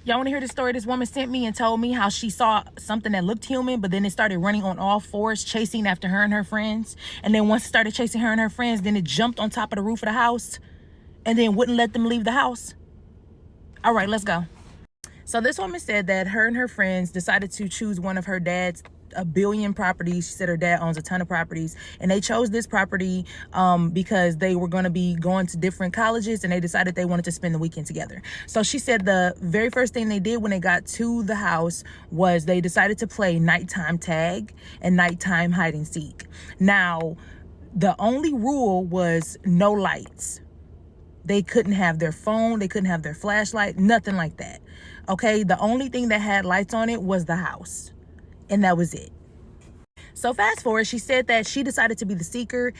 Y'all want to hear the story this woman sent me and told me how she saw something that looked human, but then it started running on all fours, chasing after her and her friends. And then once it started chasing her and her friends, then it jumped on top of the roof of the house and then wouldn't let them leave the house. All right, let's go. So this woman said that her and her friends decided to choose one of her dad's a billion properties. She said her dad owns a ton of properties, and they chose this property because they were going to be going to different colleges, and they decided they wanted to spend the weekend together. So she said the very first thing they did when they got to the house was they decided to play nighttime tag and nighttime hide and seek. Now, the only rule was no lights. They couldn't have their phone, they couldn't have their flashlight, nothing like that. Okay, the only thing that had lights on it was the house, and that was it. So fast forward, she said that she decided to be the seeker.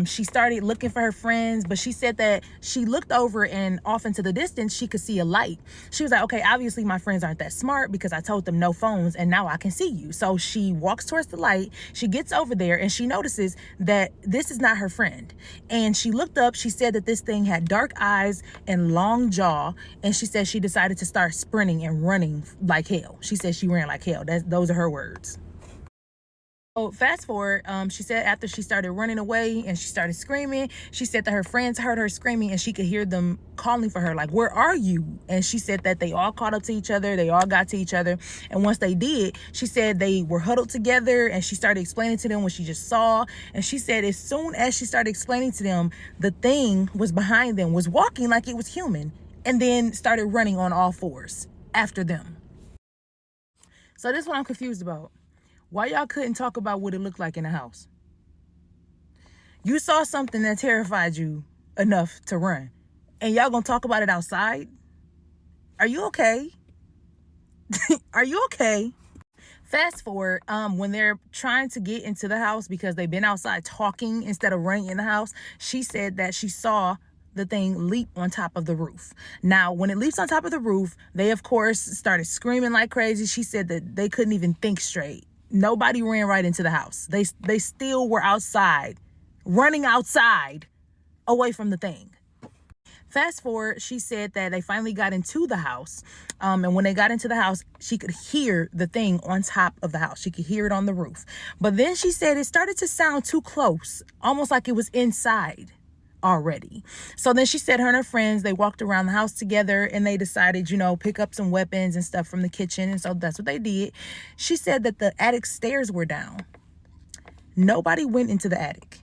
She started looking for her friends, but she said that she looked over and off into the distance, she could see a light. She was like, okay, obviously my friends aren't that smart because I told them no phones and now I can see you. So she walks towards the light. She gets over there and she notices that this is not her friend. And she looked up. She said that this thing had dark eyes and long jaw. And she said she decided to start sprinting and running like hell. She said she ran like hell. Those are her words. So fast forward, she said after she started running away and she started screaming, she said that her friends heard her screaming and she could hear them calling for her, like, where are you? And she said that they all caught up to each other. They all got to each other. And once they did, she said they were huddled together and she started explaining to them what she just saw. And she said as soon as she started explaining to them, the thing was behind them, was walking like it was human, and then started running on all fours after them. So this is what I'm confused about. Why y'all couldn't talk about what it looked like in the house? You saw something that terrified you enough to run, and y'all gonna talk about it outside? Are you okay? Are you okay? Fast forward, when they're trying to get into the house because they've been outside talking instead of running in the house, she said that she saw the thing leap on top of the roof. Now, when it leaps on top of the roof, they of course started screaming like crazy. She said that they couldn't even think straight. Nobody ran right into the house. They still were outside, running outside away from the thing. Fast forward, she said that they finally got into the house. And when they got into the house, she could hear the thing on top of the house. She could hear it on the roof. But then she said it started to sound too close, almost like it was inside already. So then she said her and her friends, they walked around the house together and they decided, pick up some weapons and stuff from the kitchen. And so that's what they did. She said that the attic stairs were down. Nobody went into the attic.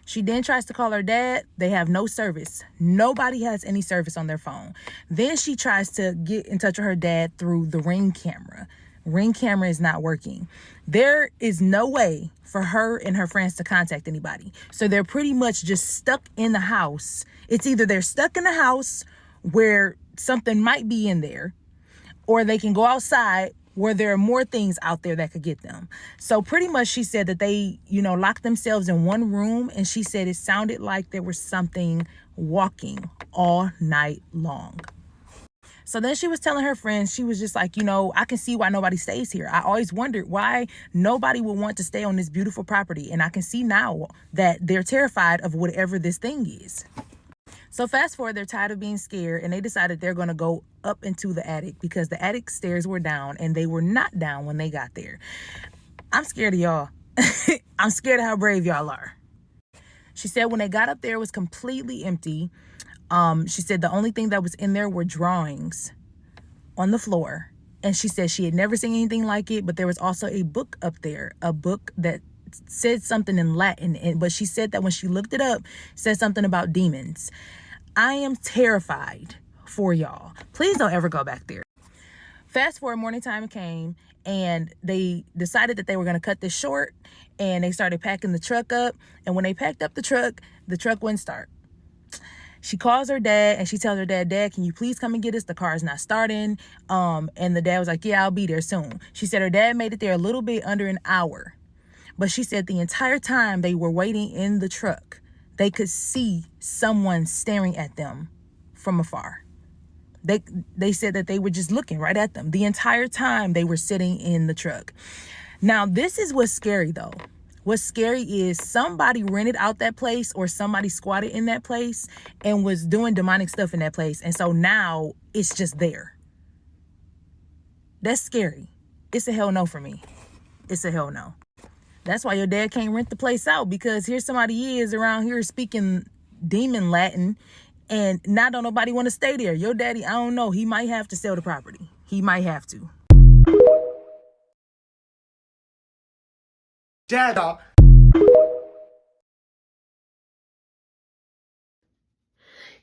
She then tries to call her dad. They have no service. Nobody has any service on their phone. Then she tries to get in touch with her dad through the Ring camera. Ring camera is not working. There is no way for her and her friends to contact anybody. So they're pretty much just stuck in the house. It's either they're stuck in the house where something might be in there, or they can go outside where there are more things out there that could get them. So pretty much she said that they, locked themselves in one room, and she said it sounded like there was something walking all night long. So then she was telling her friends, she was just like, I can see why nobody stays here. I always wondered why nobody would want to stay on this beautiful property. And I can see now that they're terrified of whatever this thing is. So fast forward, they're tired of being scared, and they decided they're going to go up into the attic because the attic stairs were down and they were not down when they got there. I'm scared of y'all. I'm scared of how brave y'all are. She said when they got up there, it was completely empty. She said the only thing that was in there were drawings on the floor. And she said she had never seen anything like it, but there was also a book up there, a book that said something in Latin. But she said that when she looked it up, it said something about demons. I am terrified for y'all. Please don't ever go back there. Fast forward, morning time came, and they decided that they were going to cut this short, and they started packing the truck up. And when they packed up the truck wouldn't start. She calls her dad and she tells her dad, can you please come and get us? The car is not starting. And the dad was like, yeah, I'll be there soon. She said her dad made it there a little bit under an hour. But she said the entire time they were waiting in the truck, they could see someone staring at them from afar. They said that they were just looking right at them the entire time they were sitting in the truck. Now, this is what's scary, though. What's scary is somebody rented out that place or somebody squatted in that place and was doing demonic stuff in that place. And so now it's just there. That's scary. It's a hell no for me. It's a hell no. That's why your dad can't rent the place out, because here somebody is around here speaking demon Latin, and now don't nobody want to stay there. Your daddy, I don't know. He might have to sell the property. He might have to. Dad.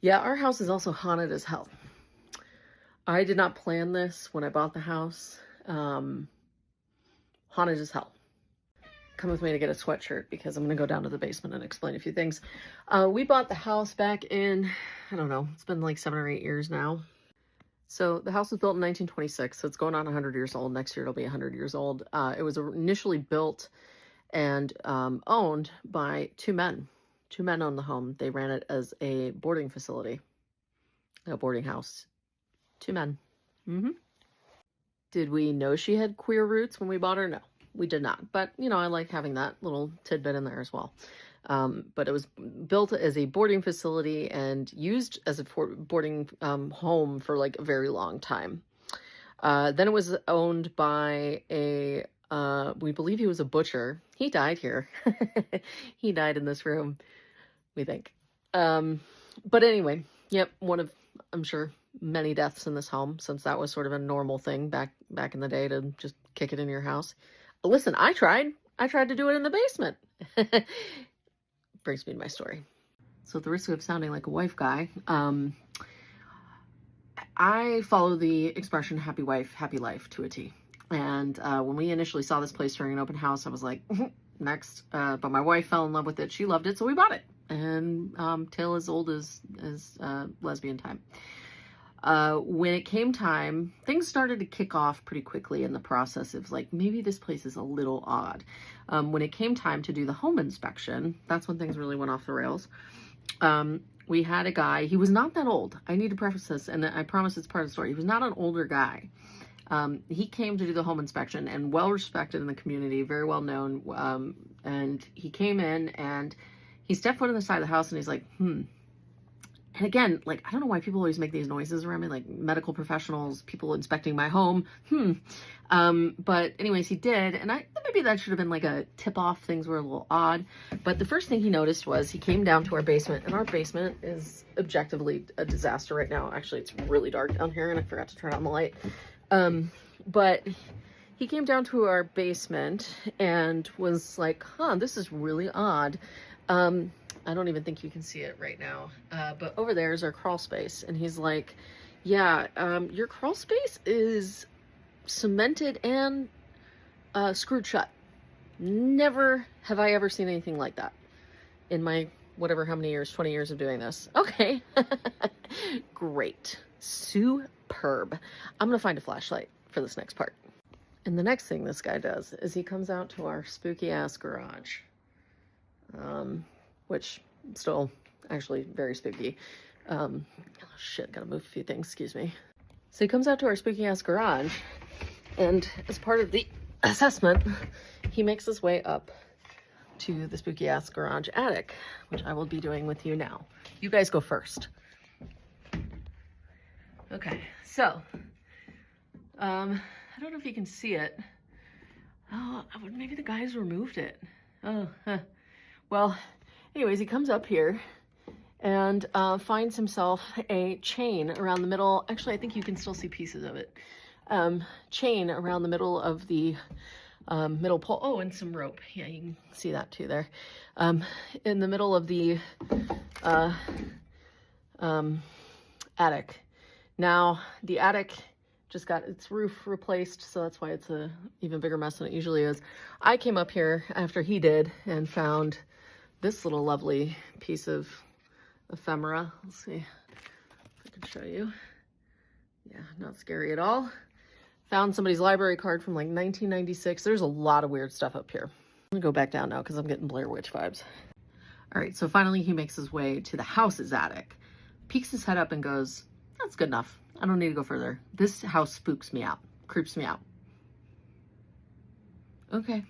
Yeah, our house is also haunted as hell. I did not plan this when I bought the house. Haunted as hell. Come with me to get a sweatshirt because I'm going to go down to the basement and explain a few things. We bought the house back in, I don't know, it's been like 7 or 8 years now. So the house was built in 1926, so it's going on 100 years old. Next year it'll be 100 years old. It was initially built and owned by 2 men. 2 men owned the home. They ran it as a boarding facility, a boarding house. 2 men. Did we know she had queer roots when we bought her? No, we did not. But, you know, I like having that little tidbit in there as well. But it was built as a boarding facility and used as a boarding home for like a very long time. Then it was owned by a, we believe he was a butcher. He died here. He died in this room, we think. But anyway, yep, one of, I'm sure, many deaths in this home, since that was sort of a normal thing back in the day to just kick it in your house. Listen, I tried to do it in the basement. Brings me to my story. So at the risk of sounding like a wife guy, I follow the expression happy wife, happy life to a T. And when we initially saw this place during an open house, I was like, next. But my wife fell in love with it. She loved it, so we bought it. And tale as old as lesbian time. When it came time, things started to kick off pretty quickly in the process of like, maybe this place is a little odd. When it came time to do the home inspection, that's when things really went off the rails. We had a guy, he was not that old. I need to preface this, and I promise it's part of the story. He was not an older guy. He came to do the home inspection and well respected in the community, very well known. And he came in and he stepped foot on the side of the house and he's like, And again, like, I don't know why people always make these noises around me, like medical professionals, people inspecting my home. But anyways, he did. And maybe that should have been like a tip off. Things were a little odd. But the first thing he noticed was he came down to our basement, and our basement is objectively a disaster right now. Actually, it's really dark down here and I forgot to turn on the light. But he came down to our basement and was like, this is really odd. I don't even think you can see it right now. But over there is our crawl space. And he's like, yeah, your crawl space is cemented and screwed shut. Never have I ever seen anything like that in my whatever, how many years, 20 years of doing this. Okay. Great. Superb. I'm going to find a flashlight for this next part. And the next thing this guy does is he comes out to our spooky ass garage. Which still actually very spooky. Oh shit, gotta move a few things, excuse me. So he comes out to our spooky ass garage, and as part of the assessment, he makes his way up to the spooky ass garage attic, which I will be doing with you now. You guys go first. Okay, so, I don't know if you can see it. Oh, maybe the guys removed it. Oh, well, anyways, he comes up here and finds himself a chain around the middle. Actually, I think you can still see pieces of it. Chain around the middle of the middle pole. Oh, and some rope. Yeah, you can see that too there. In the middle of the attic. Now, the attic just got its roof replaced, so that's why it's a even bigger mess than it usually is. I came up here after he did and found this little lovely piece of ephemera. Let's see if I can show you. Yeah, not scary at all. Found somebody's library card from like 1996. There's a lot of weird stuff up here. I'm gonna go back down now because I'm getting Blair Witch vibes. All right, so finally he makes his way to the house's attic, peeks his head up and goes, that's good enough. I don't need to go further. This house spooks me out, creeps me out. Okay.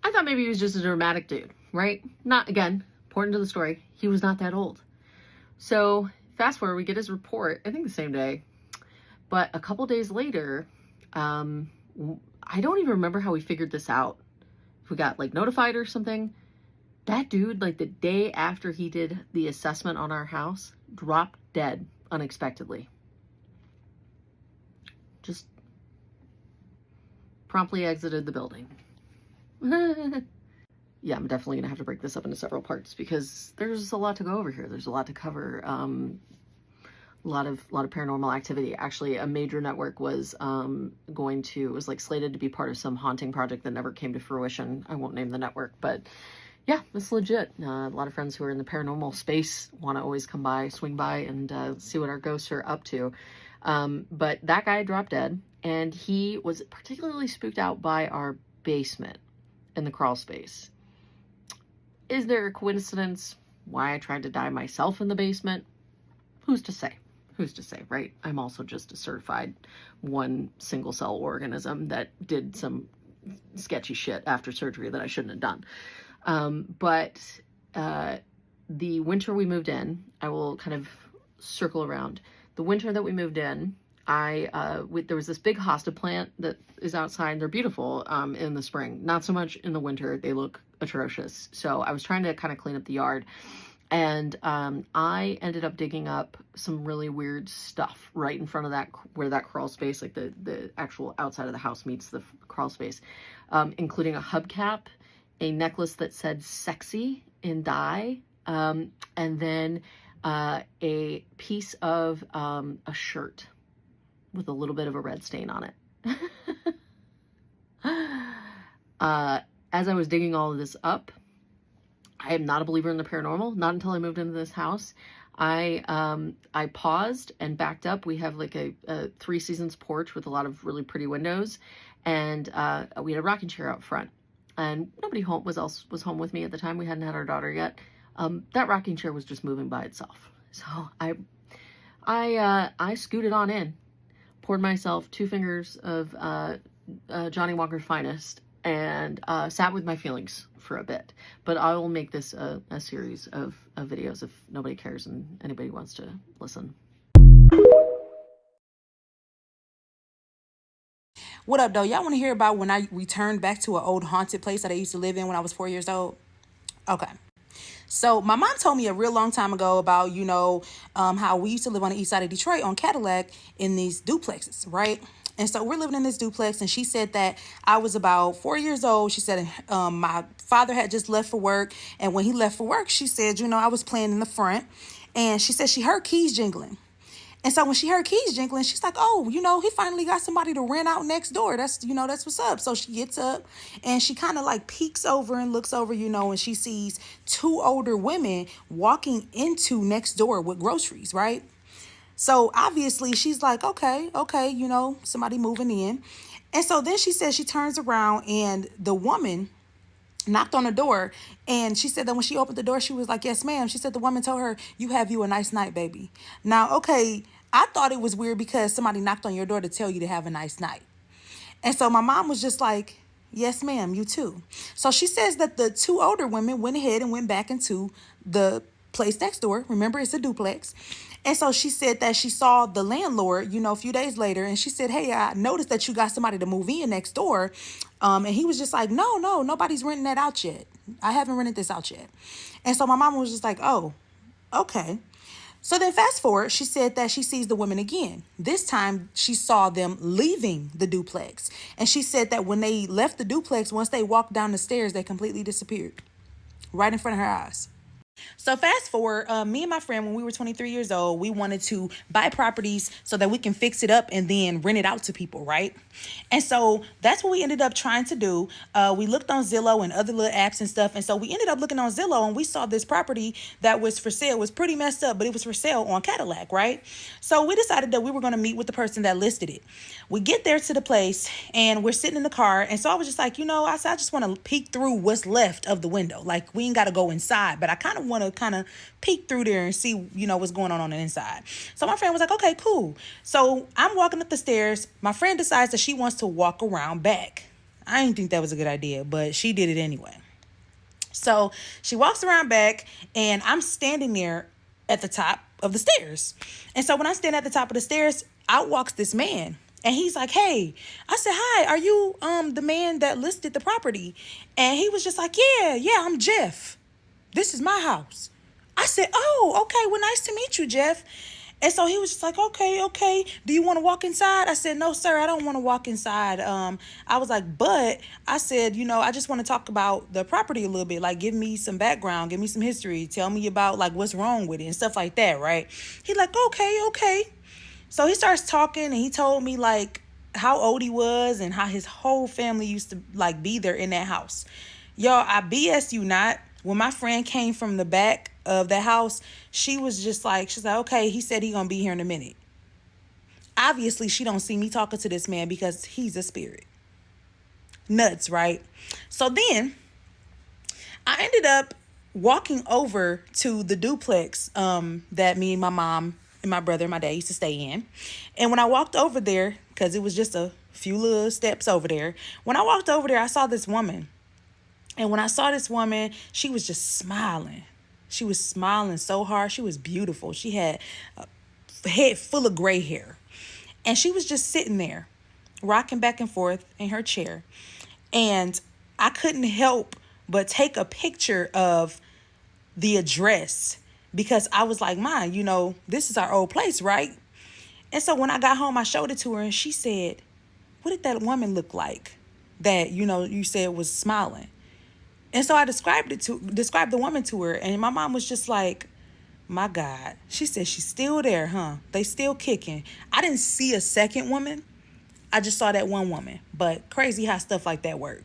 I thought maybe he was just a dramatic dude, right? Not, again, important to the story, he was not that old. So fast forward, we get his report, I think the same day, but a couple days later, I don't even remember how we figured this out. If we got like notified or something. That dude, like the day after he did the assessment on our house, dropped dead unexpectedly. Just promptly exited the building. Yeah, I'm definitely gonna have to break this up into several parts because there's a lot to go over here. There's a lot to cover. A lot of paranormal activity. Actually, a major network was was like slated to be part of some haunting project that never came to fruition. I won't name the network, but yeah, it's legit. A lot of friends who are in the paranormal space want to always come by, swing by, and see what our ghosts are up to. But that guy dropped dead, and he was particularly spooked out by our basement in the crawl space. Is there a coincidence why I tried to die myself in the basement? Who's to say? Who's to say, right? I'm also just a certified one single cell organism that did some sketchy shit after surgery that I shouldn't have done. But the winter we moved in, I will kind of circle around. The winter that we moved in, there was this big hosta plant that is outside. They're beautiful in the spring, not so much in the winter. They look atrocious. So I was trying to kind of clean up the yard, and I ended up digging up some really weird stuff right in front of that, where that crawl space, like the actual outside of the house meets the crawl space, including a hubcap, a necklace that said sexy in dye, and then a piece of a shirt with a little bit of a red stain on it. As I was digging all of this up, I am not a believer in the paranormal, not until I moved into this house. I paused and backed up. We have like a 3 seasons porch with a lot of really pretty windows, and we had a rocking chair out front. And nobody home was home with me at the time. We hadn't had our daughter yet. That rocking chair was just moving by itself. So I scooted on in, poured myself 2 fingers of Johnny Walker's Finest, and sat with my feelings for a bit. But I will make this a series of videos if nobody cares and anybody wants to listen. What up, though? Y'all want to hear about when I returned back to an old haunted place that I used to live in when I was 4 years old? Okay. So my mom told me a real long time ago about, how we used to live on the east side of Detroit on Cadillac in these duplexes, right? And so we're living in this duplex, and she said that I was about 4 years old. She said my father had just left for work, and when he left for work, she said, I was playing in the front, and she said she heard keys jingling. And so when she heard keys jingling, she's like, oh, he finally got somebody to rent out next door. That's what's up. So she gets up and she kind of like peeks over and looks over, and she sees 2 older women walking into next door with groceries, right? So obviously she's like, okay, somebody moving in. And so then she says she turns around and the woman knocked on the door, and she said that when she opened the door, she was like, yes, ma'am. She said the woman told her, you have you a nice night, baby. Now, okay, I thought it was weird because somebody knocked on your door to tell you to have a nice night. And so my mom was just like, yes, ma'am, you too. So she says that the 2 older women went ahead and went back into the place next door. Remember, it's a duplex. And so she said that she saw the landlord, a few days later, and she said, hey, I noticed that you got somebody to move in next door. And he was just like, no, nobody's renting that out yet. I haven't rented this out yet. And so my mom was just like, oh, okay. So then fast forward, she said that she sees the women again. This time she saw them leaving the duplex. And she said that when they left the duplex, once they walked down the stairs, they completely disappeared right in front of her eyes. So fast forward, me and my friend, when we were 23 years old, we wanted to buy properties so that we can fix it up and then rent it out to people, right? And so that's what we ended up trying to do. We looked on Zillow and other little apps and stuff. And so we ended up looking on Zillow, and we saw this property that was for sale. It was pretty messed up, but it was for sale on Cadillac, right? So we decided that we were going to meet with the person that listed it. We get there to the place, and we're sitting in the car. And so I was just like, I said, I just want to peek through what's left of the window. Like, we ain't got to go inside, but I kind of want to peek through there and see, what's going on the inside. So my friend was like, okay, cool. So I'm walking up the stairs. My friend decides that she wants to walk around back. I didn't think that was a good idea, but she did it anyway. So she walks around back, and I'm standing there at the top of the stairs. And so when I stand at the top of the stairs, out walks this man. And he's like, hey. I said, hi, are you the man that listed the property? And he was just like, yeah, I'm Jeff. This is my house. I said, oh, okay, well, nice to meet you, Jeff. And so he was just like, okay. Do you want to walk inside? I said, no, sir, I don't want to walk inside. I was like, but I said, I just want to talk about the property a little bit. Like, give me some background, give me some history. Tell me about like what's wrong with it and stuff like that, right? He's like, okay. So he starts talking, and he told me like how old he was and how his whole family used to like be there in that house. Y'all, I BS you not. When my friend came from the back of the house, she's like, okay, he said he gonna be here in a minute. Obviously, she don't see me talking to this man because he's a spirit. Nuts, right? So then I ended up walking over to the duplex that me and my mom and my brother and my dad used to stay in. And when I walked over there, because it was just a few little steps over there, when I walked over there, I saw this woman. And when I saw this woman, she was just smiling. She was smiling so hard. She was beautiful. She had a head full of gray hair. And she was just sitting there, rocking back and forth in her chair. And I couldn't help but take a picture of the address, because I was like, Ma, this is our old place, right? And so when I got home, I showed it to her, and she said, what did that woman look like that, you said was smiling? And so I described the woman to her, and my mom was just like, my God. She said, she's still there, huh? They still kicking. I didn't see a second woman. I just saw that one woman. But crazy how stuff like that work.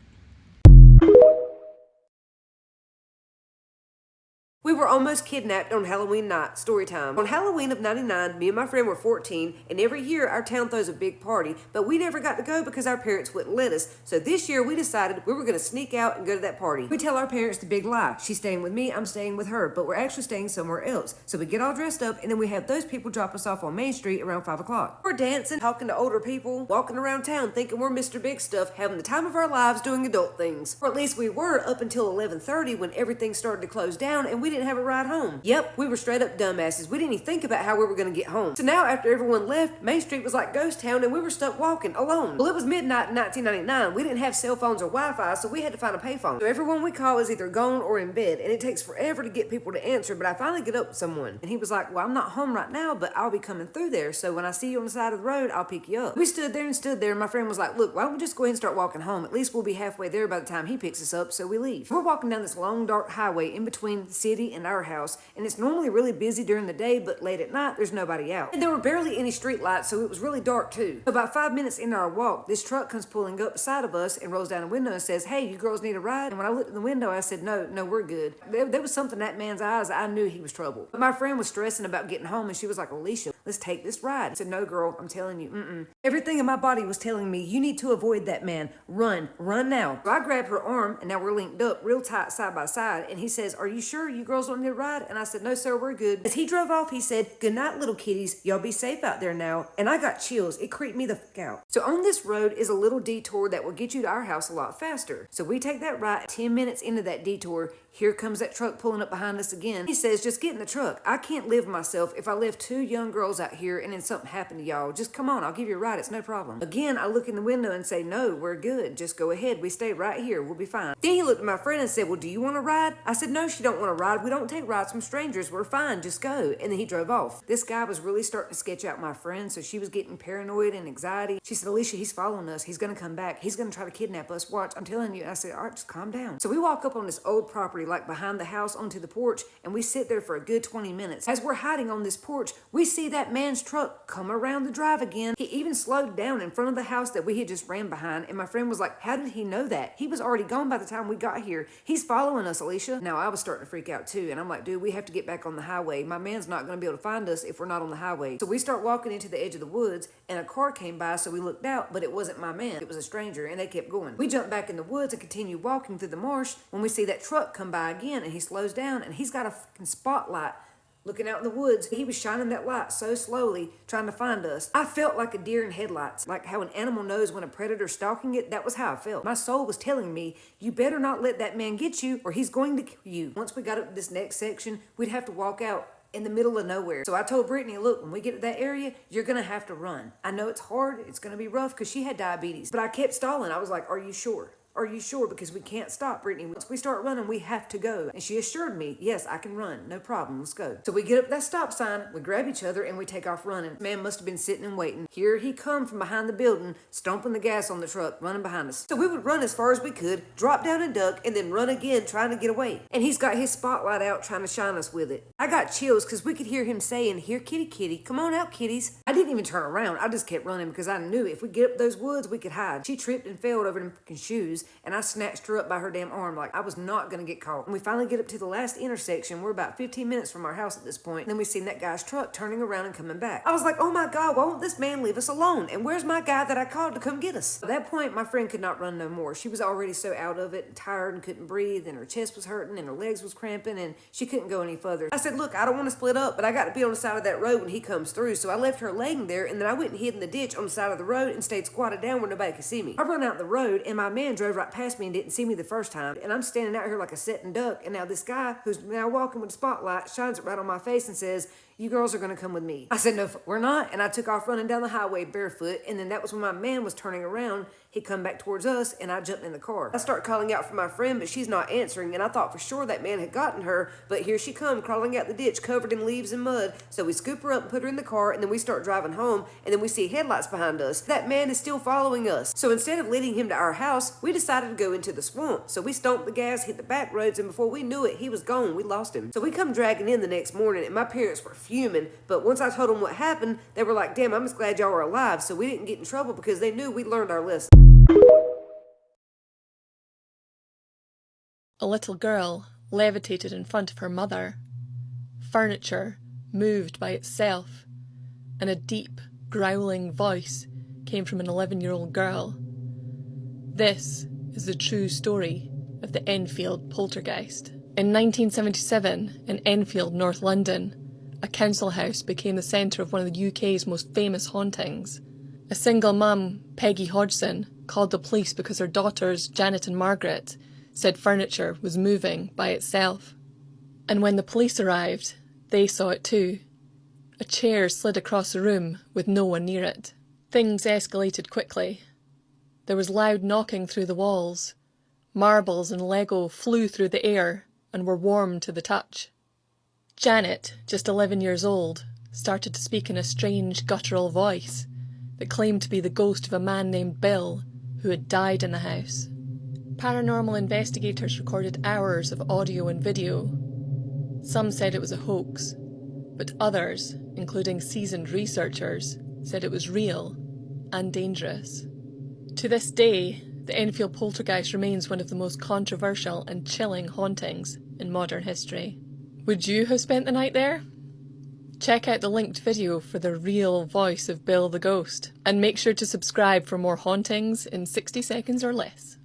We were almost kidnapped on Halloween night. Story time. On Halloween of '99, me and my friend were 14, and every year our town throws a big party, but we never got to go because our parents wouldn't let us. So this year we decided we were going to sneak out and go to that party. We tell our parents the big lie. She's staying with me, I'm staying with her, but we're actually staying somewhere else. So we get all dressed up, and then we have those people drop us off on Main Street around 5 o'clock. We're dancing, talking to older people, walking around town thinking we're Mr. Big Stuff, having the time of our lives doing adult things. Or at least we were up until 11:30 when everything started to close down and we didn't have a ride home. Yep, we were straight up dumbasses. We didn't even think about how we were going to get home. So now after everyone left, Main Street was like ghost town and we were stuck walking alone. Well, it was midnight in 1999. We didn't have cell phones or Wi-Fi, so we had to find a payphone. So everyone we call is either gone or in bed, and it takes forever to get people to answer, but I finally get up with someone. And he was like, well, I'm not home right now, but I'll be coming through there, so when I see you on the side of the road, I'll pick you up. We stood there, and my friend was like, look, why don't we just go ahead and start walking home? At least we'll be halfway there by the time he picks us up, so we leave. We're walking down this long, dark highway in between the city and our house, and it's normally really busy during the day, but late at night, there's nobody out. And there were barely any street lights, so it was really dark too. About 5 minutes into our walk, this truck comes pulling up beside of us and rolls down a window and says, hey, you girls need a ride? And when I looked in the window, I said, no, we're good. There was something in that man's eyes. I knew he was trouble. But my friend was stressing about getting home, and she was like, Alicia, let's take this ride. I said, no, girl, I'm telling you, Everything in my body was telling me, you need to avoid that man. Run now. So I grabbed her arm, and now we're linked up real tight side by side, and he says, are you sure you girls don't need a ride? And I said, no, sir, we're good. As he drove off, he said, good night, little kitties. Y'all be safe out there now. And I got chills. It creeped me the fuck out. So on this road is a little detour that will get you to our house a lot faster. So we take that right. 10 minutes into that detour, here comes that truck pulling up behind us again. He says, just get in the truck. I can't live myself if I left 2 young girls out here and then something happened to y'all. Just come on, I'll give you a ride. It's no problem. Again, I look in the window and say, no, we're good. Just go ahead. We stay right here. We'll be fine. Then he looked at my friend and said, well, do you want to ride? I said, no, she don't want to ride. We don't take rides from strangers. We're fine. Just go. And then he drove off. This guy was really starting to sketch out my friend, so she was getting paranoid and anxiety. She said, Alicia, he's following us. He's going to come back. He's going to try to kidnap us. Watch, I'm telling you. And I said, all right, just calm down. So we walk up on this old property, like behind the house onto the porch, and we sit there for a good 20 minutes. As we're hiding on this porch, we see that man's truck come around the drive again. He even slowed down in front of the house that we had just ran behind, and my friend was like, how did he know that? He was already gone by the time we got here. He's following us, Alicia. Now, I was starting to freak out too, and I'm like, dude, we have to get back on the highway. My man's not going to be able to find us if we're not on the highway. So we start walking into the edge of the woods, and a car came by, so we looked out, but it wasn't my man. It was a stranger, and they kept going. We jumped back in the woods and continue walking through the marsh when we see that truck come by again, and he slows down, and he's got a fucking spotlight looking out in the woods. He was shining that light so slowly, trying to find us. I felt like a deer in headlights, like how an animal knows when a predator's stalking it. That was how I felt. My soul was telling me, you better not let that man get you or he's going to kill you. Once we got up to this next section, we'd have to walk out in the middle of nowhere. So I told Brittany, look, when we get to that area, you're gonna have to run. I know it's hard, it's gonna be rough because she had diabetes, but I kept stalling. I was like, are you sure? Are you sure? Because we can't stop, Brittany. Once we start running, we have to go. And she assured me, yes, I can run. No problem. Let's go. So we get up that stop sign, we grab each other, and we take off running. Man must have been sitting and waiting. Here he come from behind the building, stomping the gas on the truck, running behind us. So we would run as far as we could, drop down and duck, and then run again, trying to get away. And he's got his spotlight out, trying to shine us with it. I got chills because we could hear him saying, here, kitty, kitty, come on out, kitties. I didn't even turn around. I just kept running because I knew if we get up those woods, we could hide. She tripped and fell over them freaking shoes, and I snatched her up by her damn arm like I was not gonna get caught. When we finally get up to the last intersection, we're about 15 minutes from our house at this point, and then we seen that guy's truck turning around and coming back. I was like, oh my God, why won't this man leave us alone? And where's my guy that I called to come get us? At that point, my friend could not run no more. She was already so out of it and tired and couldn't breathe, and her chest was hurting and her legs was cramping, and she couldn't go any further. I said, look, I don't want to split up, but I got to be on the side of that road when he comes through. So I left her laying there, and then I went and hid in the ditch on the side of the road and stayed squatted down where nobody could see me. I run out the road, and my man drove right past me and didn't see me the first time. And I'm standing out here like a sitting duck, and now this guy who's now walking with a spotlight shines it right on my face and says, you girls are gonna come with me. I said, no, we're not. And I took off running down the highway barefoot, and then that was when my man was turning around. He come back towards us, and I jumped in the car. I start calling out for my friend, but she's not answering, and I thought for sure that man had gotten her, but here she come crawling out the ditch covered in leaves and mud. So we scoop her up and put her in the car, and then we start driving home, and then we see headlights behind us. That man is still following us. So instead of leading him to our house, we decided to go into the swamp. So we stomped the gas, hit the back roads, and before we knew it, he was gone. We lost him. So we come dragging in the next morning, and my parents were fuming, but once I told them what happened, they were like, damn, I'm just glad y'all are alive. So we didn't get in trouble because they knew we learned our lesson. A little girl levitated in front of her mother. Furniture moved by itself, and a deep, growling voice came from an 11-year-old girl. This is the true story of the Enfield poltergeist. In 1977, in Enfield, North London, a council house became the centre of one of the UK's most famous hauntings. A single mum, Peggy Hodgson, called the police because her daughters, Janet and Margaret, said furniture was moving by itself. And when the police arrived, they saw it too. A chair slid across the room with no one near it. Things escalated quickly. There was loud knocking through the walls. Marbles and Lego flew through the air and were warm to the touch. Janet, just 11 years old, started to speak in a strange guttural voice that claimed to be the ghost of a man named Bill who had died in the house. Paranormal investigators recorded hours of audio and video. Some said it was a hoax, but others, including seasoned researchers, said it was real and dangerous. To this day, the Enfield poltergeist remains one of the most controversial and chilling hauntings in modern history. Would you have spent the night there? Check out the linked video for the real voice of Bill the Ghost, and make sure to subscribe for more hauntings in 60 seconds or less.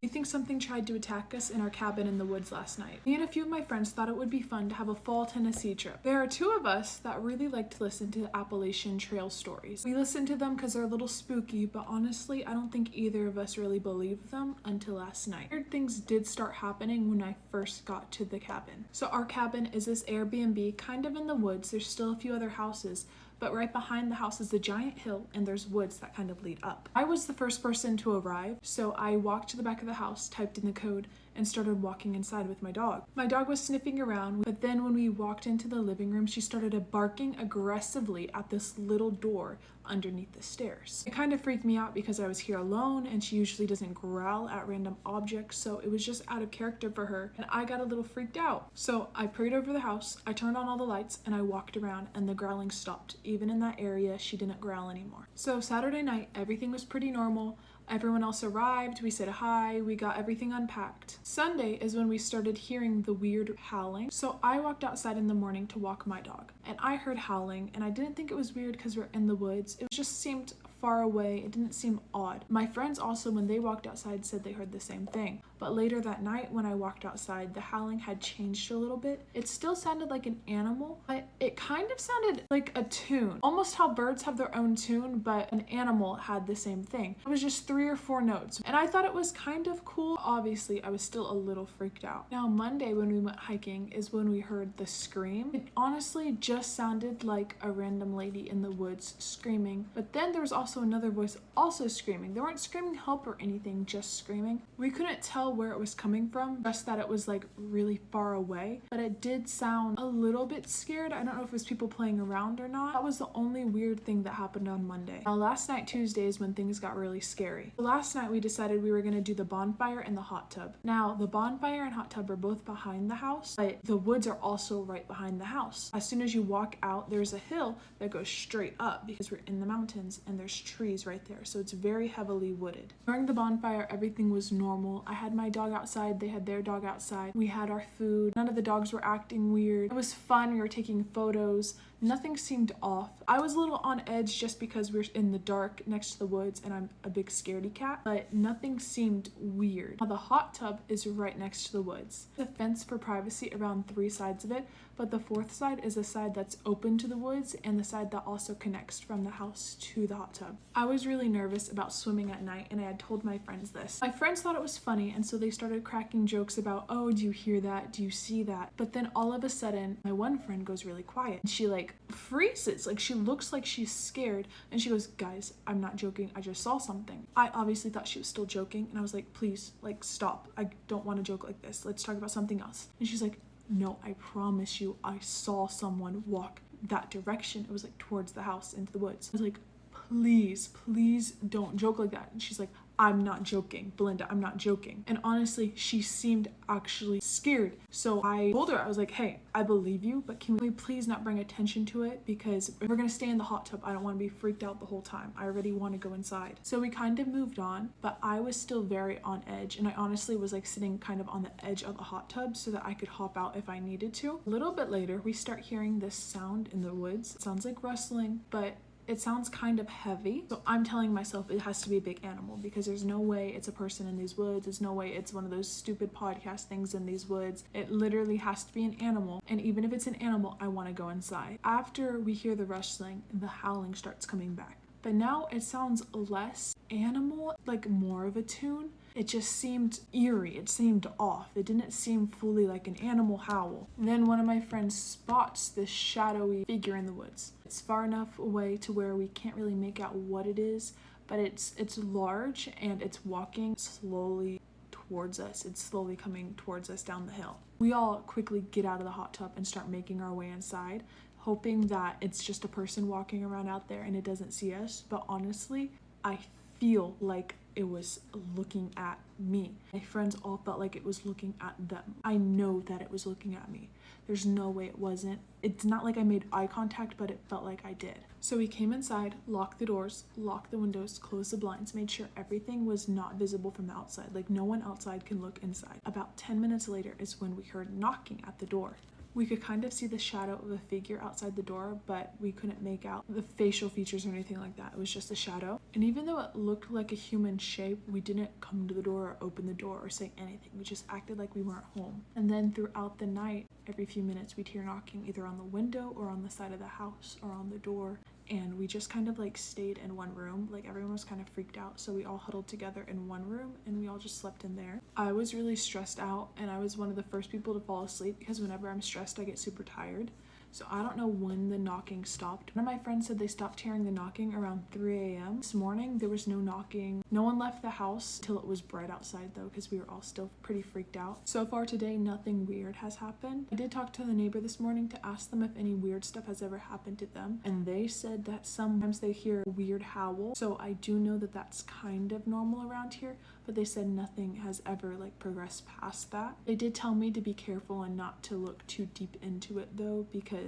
We think something tried to attack us in our cabin in the woods last night. Me and a few of my friends thought it would be fun to have a fall Tennessee trip. There are two of us that really like to listen to Appalachian Trail stories. We listen to them because they're a little spooky, but honestly, I don't think either of us really believed them until last night. Weird things did start happening when I first got to the cabin. So our cabin is this Airbnb kind of in the woods. There's still a few other houses, but right behind the house is a giant hill and there's woods that kind of lead up. I was the first person to arrive, so I walked to the back of the house, typed in the code, and started walking inside with my dog. My dog was sniffing around, but then when we walked into the living room, she started barking aggressively at this little door underneath the stairs. It kind of freaked me out because I was here alone and she usually doesn't growl at random objects, so it was just out of character for her, and I got a little freaked out. So I prayed over the house, I turned on all the lights, and I walked around, and the growling stopped. Even in that area, she didn't growl anymore. So Saturday night, everything was pretty normal. Everyone else arrived, we said hi, we got everything unpacked. Sunday is when we started hearing the weird howling. So I walked outside in the morning to walk my dog, and I heard howling, and I didn't think it was weird because we're in the woods. It just seemed far away. It didn't seem odd. My friends also, when they walked outside, said they heard the same thing. But later that night when I walked outside, the howling had changed a little bit. It still sounded like an animal, but it kind of sounded like a tune. Almost how birds have their own tune, but an animal had the same thing. It was just 3 or 4 notes. And I thought it was kind of cool. Obviously, I was still a little freaked out. Now, Monday when we went hiking is when we heard the scream. It honestly just sounded like a random lady in the woods screaming. But then there was also another voice also screaming. They weren't screaming help or anything, just screaming. We couldn't tell where it was coming from, just that it was like really far away. But it did sound a little bit scared. I don't know if it was people playing around or not. That was the only weird thing that happened on Monday. Now, last night, Tuesday, is when things got really scary. Last night we decided we were going to do the bonfire and the hot tub. Now, the bonfire and hot tub are both behind the house, but the woods are also right behind the house. As soon as you walk out, there's a hill that goes straight up because we're in the mountains and there's trees right there, so it's very heavily wooded. During the bonfire, everything was normal. I had my dog outside, they had their dog outside. We had our food. None of the dogs were acting weird. It was fun. We were taking photos. Nothing seemed off. I was a little on edge just because we're in the dark next to the woods and I'm a big scaredy cat, but nothing seemed weird. Now, the hot tub is right next to the woods. There's a fence for privacy around 3 sides of it, but the 4th side is a side that's open to the woods and the side that also connects from the house to the hot tub. I was really nervous about swimming at night and I had told my friends this. My friends thought it was funny and so they started cracking jokes about, oh, do you hear that? Do you see that? But then all of a sudden, my one friend goes really quiet. She freezes, she looks like she's scared and she goes, guys, I'm not joking, I just saw something. I obviously thought she was still joking and I was like, please, stop, I don't want to joke like this, let's talk about something else. And she's like, no, I promise you, I saw someone walk that direction. It was towards the house into the woods. I was like, please don't joke like that. And she's like, I'm not joking, Belinda, I'm not joking. And honestly, she seemed actually scared. So I told her, I was like, hey, I believe you, but can we please not bring attention to it? Because if we're gonna stay in the hot tub, I don't wanna be freaked out the whole time. I already wanna go inside. So we kind of moved on, but I was still very on edge. And I honestly was sitting kind of on the edge of the hot tub so that I could hop out if I needed to. A little bit later, we start hearing this sound in the woods. It sounds like rustling, but it sounds kind of heavy. So I'm telling myself it has to be a big animal because there's no way it's a person in these woods. There's no way it's one of those stupid podcast things in these woods. It literally has to be an animal. And even if it's an animal, I want to go inside. After we hear the rustling, the howling starts coming back. But now it sounds less animal, more of a tune. It just seemed eerie. It seemed off. It didn't seem fully like an animal howl. And then one of my friends spots this shadowy figure in the woods. It's far enough away to where we can't really make out what it is, but it's large and it's walking slowly towards us. It's slowly coming towards us down the hill. We all quickly get out of the hot tub and start making our way inside, hoping that it's just a person walking around out there and it doesn't see us. But honestly, I feel like it was looking at me. My friends all felt like it was looking at them. I know that it was looking at me. There's no way it wasn't. It's not like I made eye contact, but it felt like I did. So we came inside, locked the doors, locked the windows, closed the blinds, made sure everything was not visible from the outside. No one outside can look inside. About 10 minutes later is when we heard knocking at the door. We could kind of see the shadow of a figure outside the door, but we couldn't make out the facial features or anything like that. It was just a shadow. And even though it looked like a human shape, we didn't come to the door or open the door or say anything. We just acted like we weren't home. And then throughout the night, every few minutes, we'd hear knocking either on the window or on the side of the house or on the door. And we just kind of stayed in one room. Everyone was kind of freaked out, so we all huddled together in one room and we all just slept in there. I was really stressed out and I was one of the first people to fall asleep because whenever I'm stressed I get super tired. So I don't know when the knocking stopped. One of my friends said they stopped hearing the knocking around 3 a.m. This morning there was no knocking. No one left the house till it was bright outside though, because we were all still pretty freaked out. So far today, nothing weird has happened. I did talk to the neighbor this morning to ask them if any weird stuff has ever happened to them, and they said that sometimes they hear a weird howl. So I do know that that's kind of normal around here, but they said nothing has ever progressed past that. They did tell me to be careful and not to look too deep into it though, because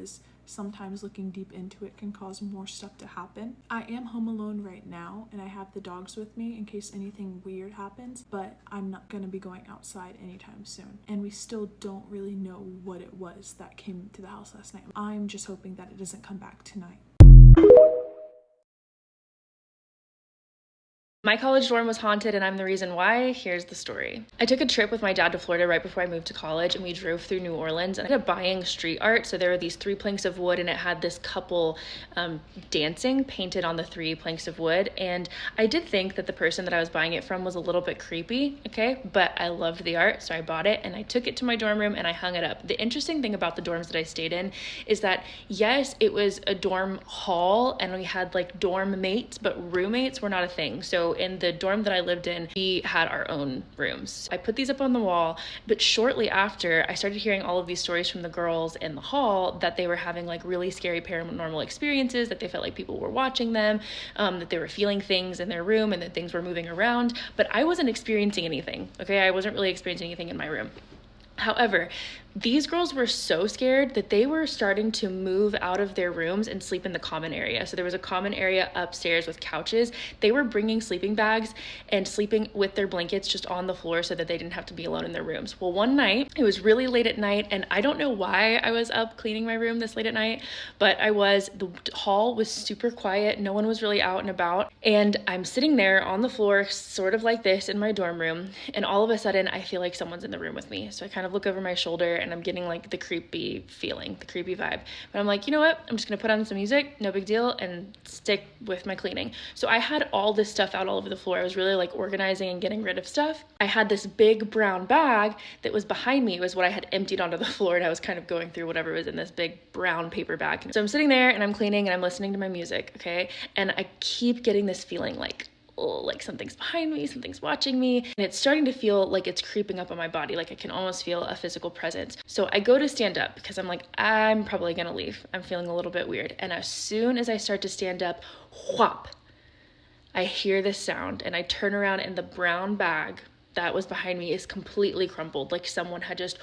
sometimes looking deep into it can cause more stuff to happen. I am home alone right now and I have the dogs with me in case anything weird happens, but I'm not gonna be going outside anytime soon. And we still don't really know what it was that came to the house last night. I'm just hoping that it doesn't come back tonight. My college dorm was haunted, and I'm the reason why. Here's the story. I took a trip with my dad to Florida right before I moved to college, and we drove through New Orleans, and I ended up buying street art. So there were these 3 planks of wood, and it had this couple dancing painted on the 3 planks of wood. And I did think that the person that I was buying it from was a little bit creepy, okay? But I loved the art, so I bought it, and I took it to my dorm room, and I hung it up. The interesting thing about the dorms that I stayed in is that, yes, it was a dorm hall, and we had like dorm mates, but roommates were not a thing. So in the dorm that I lived in, we had our own rooms. I put these up on the wall, but shortly after, I started hearing all of these stories from the girls in the hall that they were having like really scary paranormal experiences, that they felt like people were watching them, that they were feeling things in their room and that things were moving around. But I wasn't experiencing anything, okay? I wasn't really experiencing anything in my room. However, these girls were so scared that they were starting to move out of their rooms and sleep in the common area. So there was a common area upstairs with couches. They were bringing sleeping bags and sleeping with their blankets just on the floor so that they didn't have to be alone in their rooms. Well, one night, it was really late at night, and I don't know why I was up cleaning my room this late at night, but the hall was super quiet. No one was really out and about. And I'm sitting there on the floor, sort of like this in my dorm room. And all of a sudden, I feel like someone's in the room with me. So I kind of look over my shoulder, and I'm getting like the creepy feeling, the creepy vibe. But I'm like, you know what? I'm just gonna put on some music, no big deal, and stick with my cleaning. So I had all this stuff out all over the floor. I was really like organizing and getting rid of stuff. I had this big brown bag that was behind me. It was what I had emptied onto the floor, and I was kind of going through whatever was in this big brown paper bag. So I'm sitting there and I'm cleaning and I'm listening to my music, okay? And I keep getting this feeling like, oh, like something's behind me, something's watching me. And it's starting to feel like it's creeping up on my body. Like I can almost feel a physical presence. So I go to stand up because I'm like, I'm probably gonna leave. I'm feeling a little bit weird. And as soon as I start to stand up, whop, I hear this sound, and I turn around, and the brown bag that was behind me is completely crumpled. Like someone had just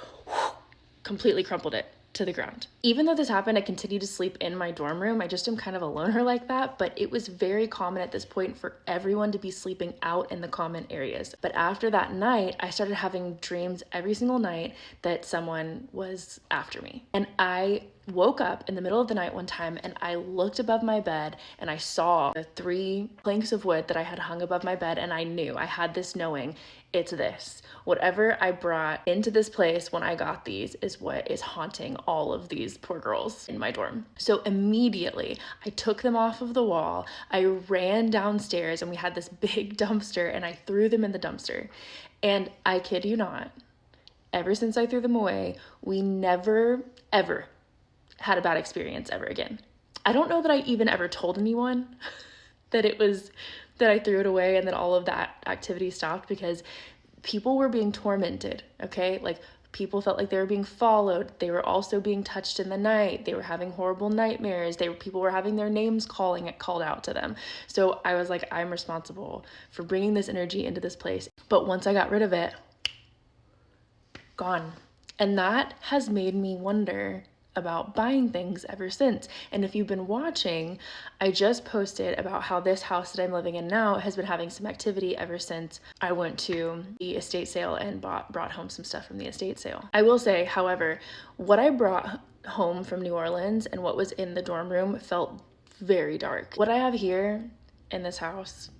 completely crumpled it to the ground. Even though this happened, I continued to sleep in my dorm room. I just am kind of a loner like that, but it was very common at this point for everyone to be sleeping out in the common areas. But after that night, I started having dreams every single night that someone was after me. And I woke up in the middle of the night one time, and I looked above my bed, and I saw the 3 planks of wood that I had hung above my bed, and I knew, I had this knowing, it's this. Whatever I brought into this place when I got these is what is haunting all of these poor girls in my dorm. So immediately I took them off of the wall. I ran downstairs, and we had this big dumpster, and I threw them in the dumpster. And I kid you not, ever since I threw them away, we never, ever had a bad experience ever again. I don't know that I even ever told anyone that I threw it away and that all of that activity stopped, because people were being tormented, okay? Like people felt like they were being followed. They were also being touched in the night. They were having horrible nightmares. People were having their names called out to them. So I was like, I'm responsible for bringing this energy into this place. But once I got rid of it, gone. And that has made me wonder about buying things ever since. And if you've been watching, I just posted about how this house that I'm living in now has been having some activity ever since I went to the estate sale and brought home some stuff from the estate sale. I will say, however, what I brought home from New Orleans and what was in the dorm room felt very dark. What I have here in this house,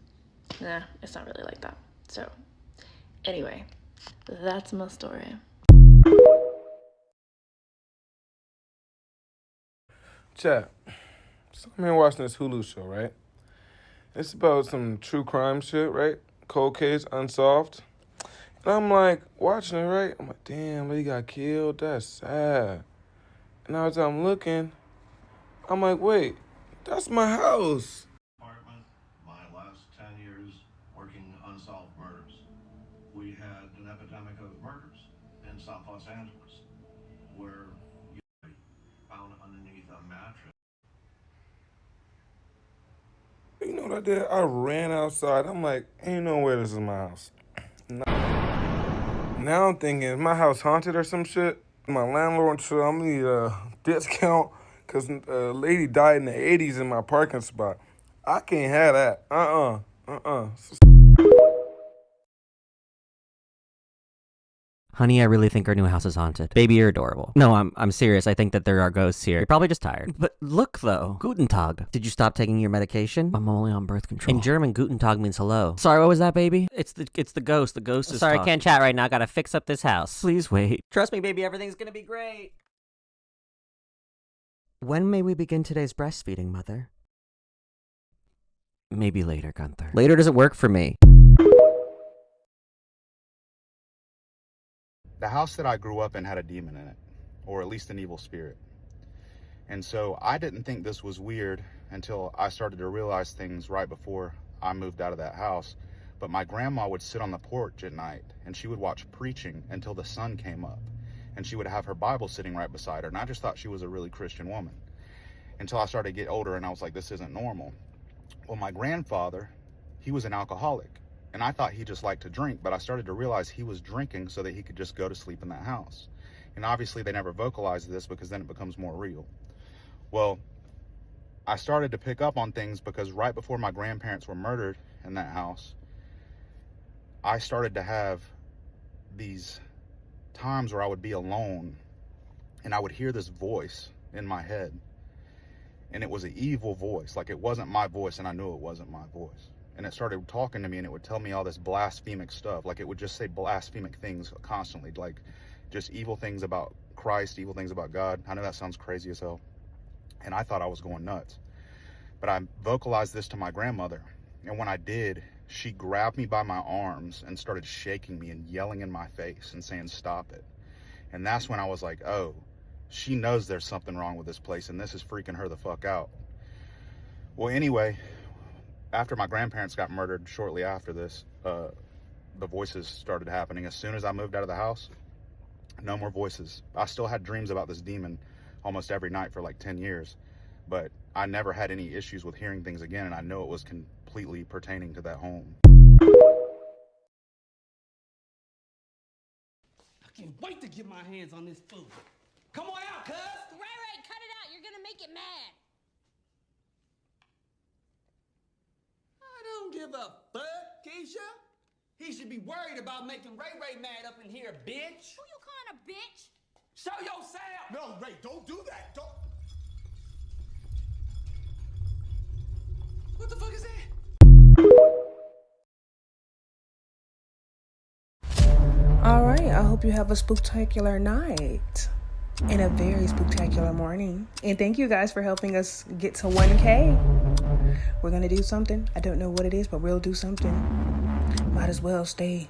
it's not really like that. So anyway, that's my story. Chat. So I'm here watching this Hulu show, right? It's about some true crime shit, right? Cold case, unsolved. And I'm like, watching it, right? I'm like, damn, lady got killed. That's sad. And now as I'm looking, I'm like, wait, that's my house. Apartment, my last 10 years working unsolved murders. We had an epidemic of murders in South Los Angeles, where you found underneath a mattress. You know what I did? I ran outside. I'm like, ain't no way this is my house. Now I'm thinking, is my house haunted or some shit? My landlord said I'm gonna need a discount because a lady died in the 80s in my parking spot. I can't have that. Honey, I really think our new house is haunted. Baby, you're adorable. No, I'm serious. I think that there are ghosts here. You're probably just tired. But look, though. Guten Tag. Did you stop taking your medication? I'm only on birth control. In German, Guten Tag means hello. Sorry, what was that, baby? It's the ghost. The ghost is Sorry, talking. I can't chat right now. Gotta fix up this house. Please wait. Trust me, baby, everything's gonna be great. When may we begin today's breastfeeding, Mother? Maybe later, Gunther. Later doesn't work for me. The house that I grew up in had a demon in it, or at least an evil spirit. And so I didn't think this was weird until I started to realize things right before I moved out of that house. But my grandma would sit on the porch at night and she would watch preaching until the sun came up. And she would have her Bible sitting right beside her. And I just thought she was a really Christian woman until I started to get older and I was like, this isn't normal. Well, my grandfather, he was an alcoholic. And I thought he just liked to drink, but I started to realize he was drinking so that he could just go to sleep in that house. And obviously they never vocalized this because then it becomes more real. Well, I started to pick up on things because right before my grandparents were murdered in that house, I started to have these times where I would be alone and I would hear this voice in my head. And it was an evil voice. Like, it wasn't my voice and I knew it wasn't my voice. And it started talking to me and it would tell me all this blasphemic stuff. Like, it would just say blasphemic things constantly, like just evil things about Christ, evil things about God. I know that sounds crazy as hell. And I thought I was going nuts. But I vocalized this to my grandmother. And when I did, she grabbed me by my arms and started shaking me and yelling in my face and saying, stop it. And that's when I was like, oh, she knows there's something wrong with this place and this is freaking her the fuck out. Well, anyway, after my grandparents got murdered, shortly after this, the voices started happening. As soon as I moved out of the house, no more voices. I still had dreams about this demon almost every night for like 10 years, but I never had any issues with hearing things again, and I know it was completely pertaining to that home. I can't wait to get my hands on this food. Come on out, cuz! Ray, cut it out. You're gonna make it mad. I don't give a fuck, Keisha. He should be worried about making Ray mad up in here, bitch. Who you calling a bitch? Show yourself! No, Ray, don't do that. Don't. What the fuck is that? All right, I hope you have a spooktacular night and a very spooktacular morning. And thank you guys for helping us get to 1K. We're gonna do something. I don't know what it is, but we'll do something. Might as well stay